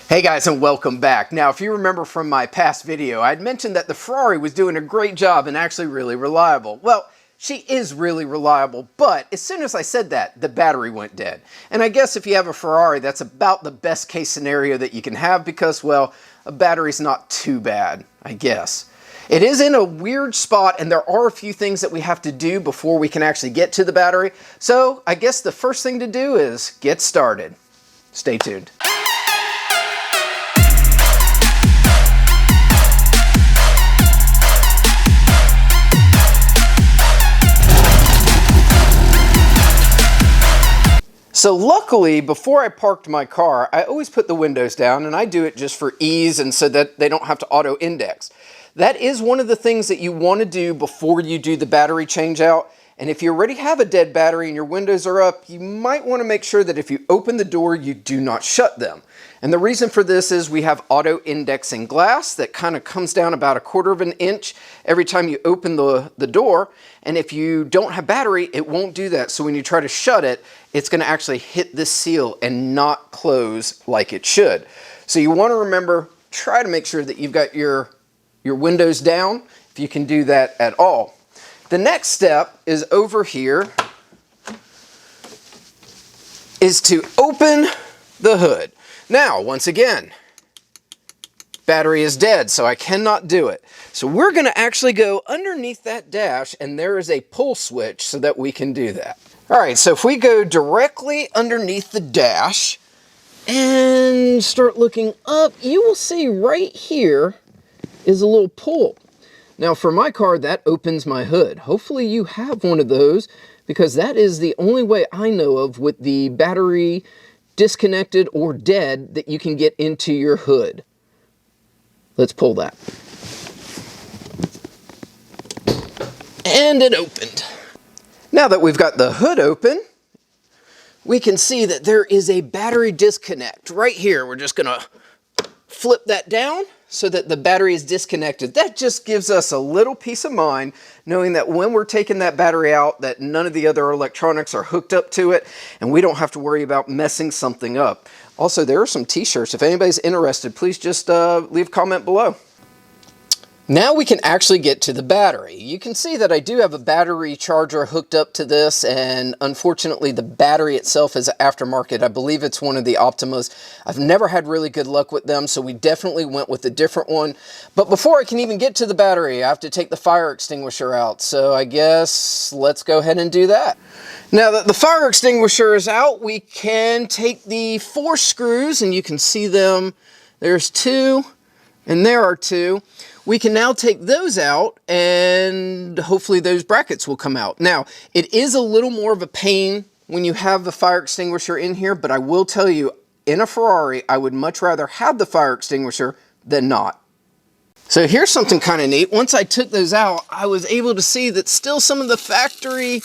Hey guys, and welcome back. Now, if you remember from my past video, I'd mentioned that the Ferrari was doing a great job and actually really reliable. Well, she is really reliable, but as soon as I said that, the battery went dead. And I guess if you have a Ferrari, that's about the best case scenario that you can have because, well, a battery's not too bad, I guess. It is in a weird spot, and there are a few things that we have to do before we can actually get to the battery. So I guess the first thing to do is get started. Stay tuned. So luckily, before I parked my car, I always put the windows down, and I do it just for ease and so that they don't have to auto index. That is one of the things that you want to do before you do the battery change out. And if you already have a dead battery and your windows are up, you might want to make sure that if you open the door, you do not shut them. And the reason for this is we have auto indexing glass that kind of comes down about 1/4 of an inch every time you open the door. And if you don't have battery, it won't do that. So when you try to shut it, it's going to actually hit this seal and not close like it should. So you want to remember, try to make sure that you've got your windows down, if you can do that at all. The next step is over here, is to open the hood. Now, once again, battery is dead, so I cannot do it. So we're going to actually go underneath that dash, and there is a pull switch so that we can do that. All right, so if we go directly underneath the dash and start looking up, you will see right here is a little pull. Now for my car, that opens my hood. Hopefully you have one of those because that is the only way I know of with the battery disconnected or dead that you can get into your hood. Let's pull that. And it opened. Now that we've got the hood open, we can see that there is a battery disconnect right here. We're just gonna flip that down so that the battery is disconnected. That just gives us a little peace of mind knowing that when we're taking that battery out, that none of the other electronics are hooked up to it and we don't have to worry about messing something up. Also, there are some t-shirts. If anybody's interested, please just leave a comment below. Now we can actually get to the battery. You can see that I do have a battery charger hooked up to this, and unfortunately the battery itself is aftermarket. I believe it's one of the Optimas. I've never had really good luck with them, so we definitely went with a different one. But before I can even get to the battery, I have to take the fire extinguisher out. So I guess let's go ahead and do that. Now that the fire extinguisher is out, we can take the 4 screws, and you can see them. There's 2, and there are 2. We can now take those out and hopefully those brackets will come out. Now, it is a little more of a pain when you have the fire extinguisher in here, but I will tell you, in a Ferrari, I would much rather have the fire extinguisher than not. So here's something kind of neat. Once I took those out, I was able to see that still some of the factory,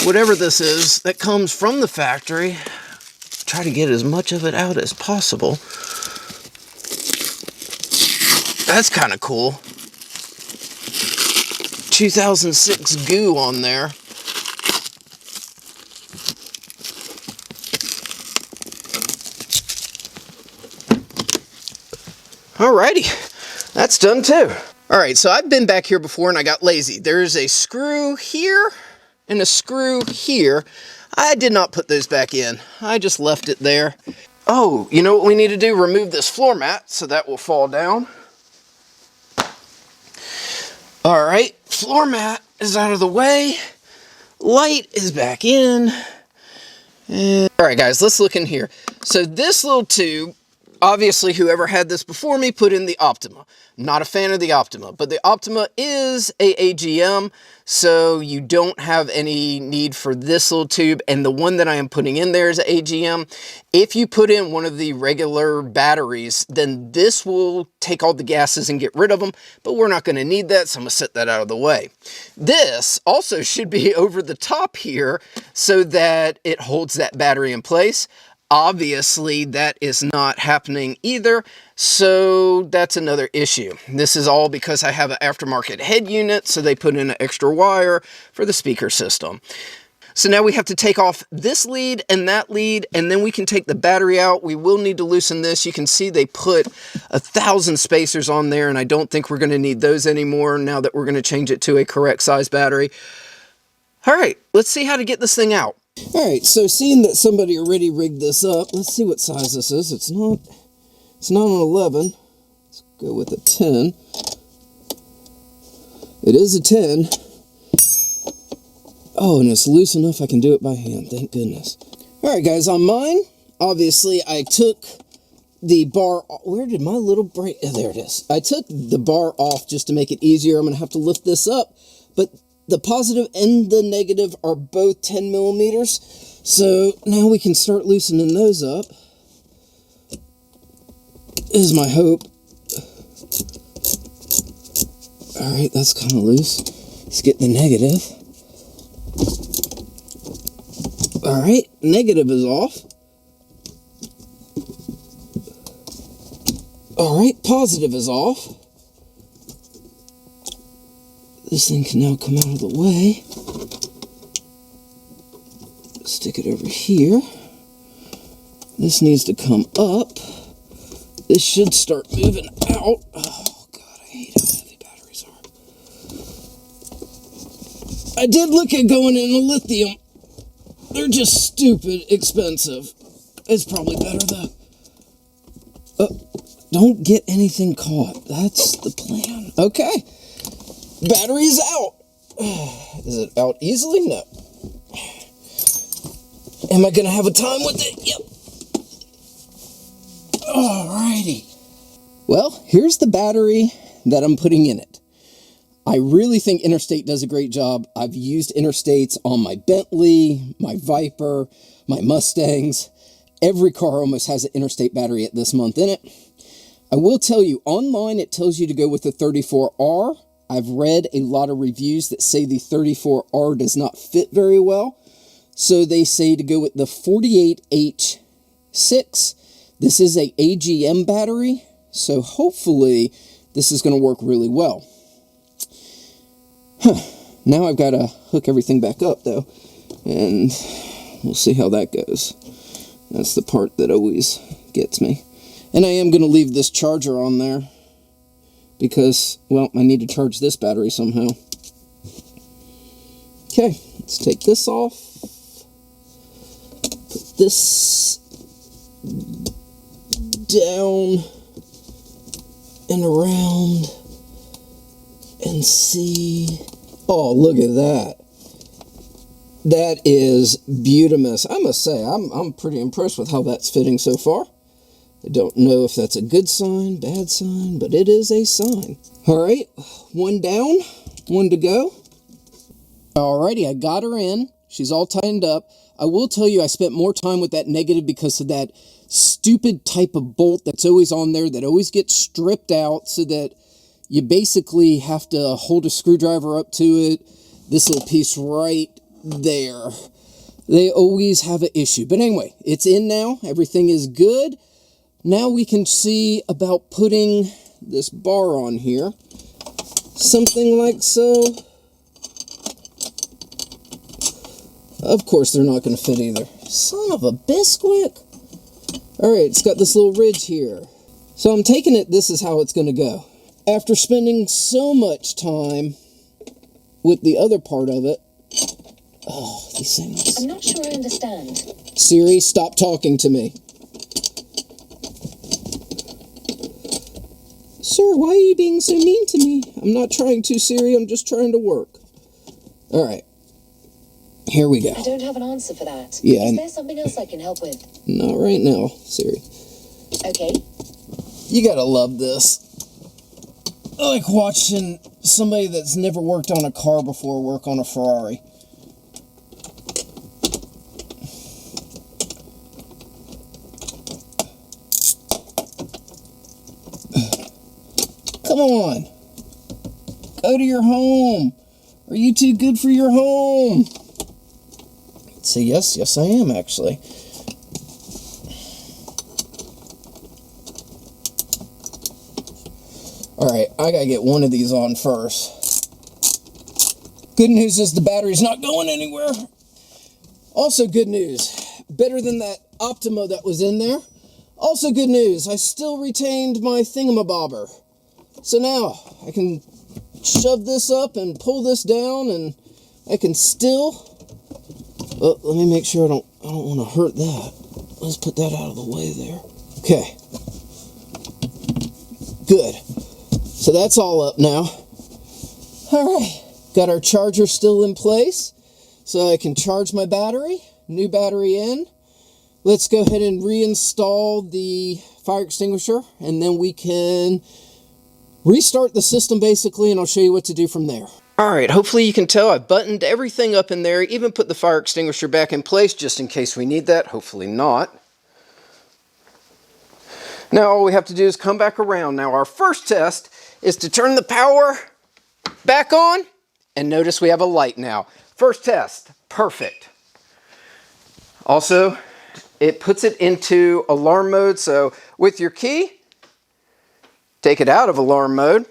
whatever this is, that comes from the factory, try to get as much of it out as possible. That's kind of cool. 2006 goo on there. Alrighty, that's done too. Alright, so I've been back here before and I got lazy. There's a screw here and a screw here. I did not put those back in. I just left it there. Oh, you know what we need to do? Remove this floor mat so that will fall down. All right, floor mat is out of the way. Light is back in. And all right, guys, let's look in here. So this little tube, obviously whoever had this before me put in the Optima. Not a fan of the Optima, but the Optima is a AGM, so you don't have any need for this little tube, and the one that I am putting in there is an AGM. If you put in one of the regular batteries, then this will take all the gases and get rid of them, but we're not going to need that, so I'm going to set that out of the way. This also should be over the top here so that it holds that battery in place. Obviously, that is not happening either, so that's another issue. This is all because I have an aftermarket head unit, so they put in an extra wire for the speaker system. So now we have to take off this lead, and then we can take the battery out. We will need to loosen this. You can see they put 1,000 spacers on there, and I don't think we're going to need those anymore now that we're going to change it to a correct size battery. All right, let's see how to get this thing out. All right, so seeing that somebody already rigged this up, let's see what size this is. It's not an 11. Let's go with a 10. It is a 10. Oh, and it's loose enough I can do it by hand, thank goodness. All right, guys, on mine, obviously I took the bar, where did my little brake, oh, there it is. I took the bar off just to make it easier. I'm gonna have to lift this up, but the positive and the negative are both 10 millimeters. So now we can start loosening those up, is my hope. All right, that's kind of loose. Let's get the negative. All right, negative is off. All right, positive is off. This thing can now come out of the way. Stick it over here. This needs to come up. This should start moving out. Oh, God, I hate how heavy batteries are. I did look at going in a lithium. They're just stupid expensive. It's probably better though. Don't get anything caught. That's the plan. Okay. Battery's out. Is it out easily? No. Am I going to have a time with it? Yep. Alrighty. Well, here's the battery that I'm putting in it. I really think Interstate does a great job. I've used Interstates on my Bentley, my Viper, my Mustangs. Every car almost has an Interstate battery at this month in it. I will tell you, online it tells you to go with the 34R. I've read a lot of reviews that say the 34R does not fit very well. So they say to go with the 48H6. This is a AGM battery, so hopefully this is going to work really well. Now I've got to hook everything back up though, and we'll see how that goes. That's the part that always gets me. And I am going to leave this charger on there because, well, I need to charge this battery somehow. Okay, let's take this off. Put this down and around and see. Oh, look at that. That is beautiful. I must say, I'm pretty impressed with how that's fitting so far. I don't know if that's a good sign, bad sign, but it is a sign. All right, one down, one to go. Alrighty, I got her in. She's all tightened up. I will tell you I spent more time with that negative because of that stupid type of bolt that's always on there that always gets stripped out so that you basically have to hold a screwdriver up to it. This little piece right there. They always have an issue. But anyway, it's in now. Everything is good. Now we can see about putting this bar on here. Something like so. Of course they're not going to fit either. Son of a biscuit. Alright, it's got this little ridge here. So I'm taking it, this is how it's going to go. After spending so much time with the other part of it. Oh, these things. I'm not sure I understand. Siri, stop talking to me. Sir, why are you being so mean to me? I'm not trying to, Siri. I'm just trying to work. All right. Here we go. I don't have an answer for that. Yeah. Is there something else I can help with? Not right now, Siri. Okay. You gotta love this. I like watching somebody that's never worked on a car before work on a Ferrari. Come on. Go to your home. Are you too good for your home? Say yes. Yes, I am, actually. Alright, I gotta get one of these on first. Good news is the battery's not going anywhere. Also good news, better than that Optima that was in there. Also good news, I still retained my thingamabobber. So now I can shove this up and pull this down, and I can still, oh, let me make sure I don't want to hurt that. Let's put that out of the way there. Okay. Good. So that's all up now. All right. Got our charger still in place, so I can charge my battery. New battery in. Let's go ahead and reinstall the fire extinguisher, and then we can restart the system basically, and I'll show you what to do from there. All right, hopefully you can tell I buttoned everything up in there, even put the fire extinguisher back in place just in case we need that. Hopefully not. Now all we have to do is come back around. Now our first test is to turn the power back on, and notice we have a light now. First test, perfect. Also, it puts it into alarm mode, so with your key, take it out of alarm mode,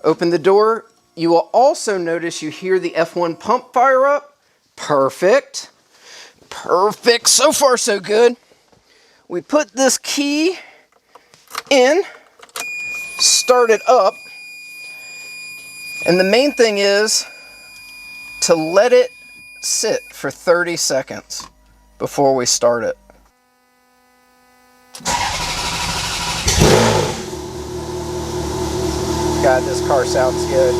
open the door. You will also notice you hear the F1 pump fire up. Perfect. Perfect, so far so good. We put this key in, start it up, and the main thing is to let it sit for 30 seconds before we start it. God, this car sounds good.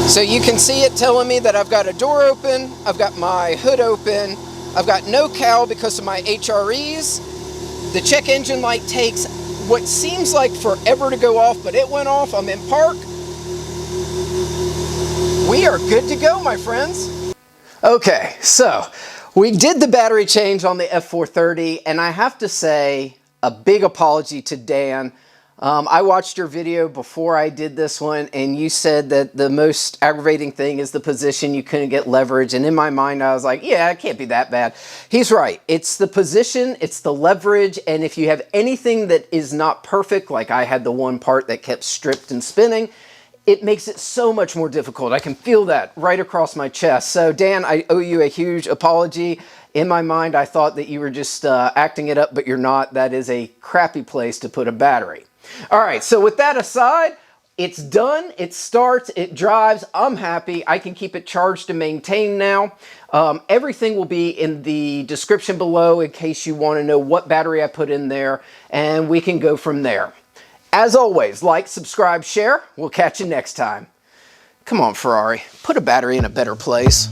So you can see it telling me that I've got a door open, I've got my hood open, I've got no cowl because of my HREs. The check engine light takes what seems like forever to go off, but it went off. I'm in park. We are good to go, my friends. Okay, so we did the battery change on the F430, and I have to say a big apology to Dan. I watched your video before I did this one, and you said that the most aggravating thing is the position. You couldn't get leverage, and in my mind I was like, yeah, it can't be that bad. He's right. It's the position, it's the leverage, and if you have anything that is not perfect, like I had the one part that kept stripped and spinning, it makes it so much more difficult. I can feel that right across my chest. So Dan, I owe you a huge apology. In my mind, I thought that you were just acting it up, but you're not. That is a crappy place to put a battery. All right, so with that aside, it's done, it starts, it drives, I'm happy. I can keep it charged and maintained now. Everything will be in the description below in case you want to know what battery I put in there, and we can go from there. As always, like, subscribe, share. We'll catch you next time. Come on, Ferrari, put a battery in a better place.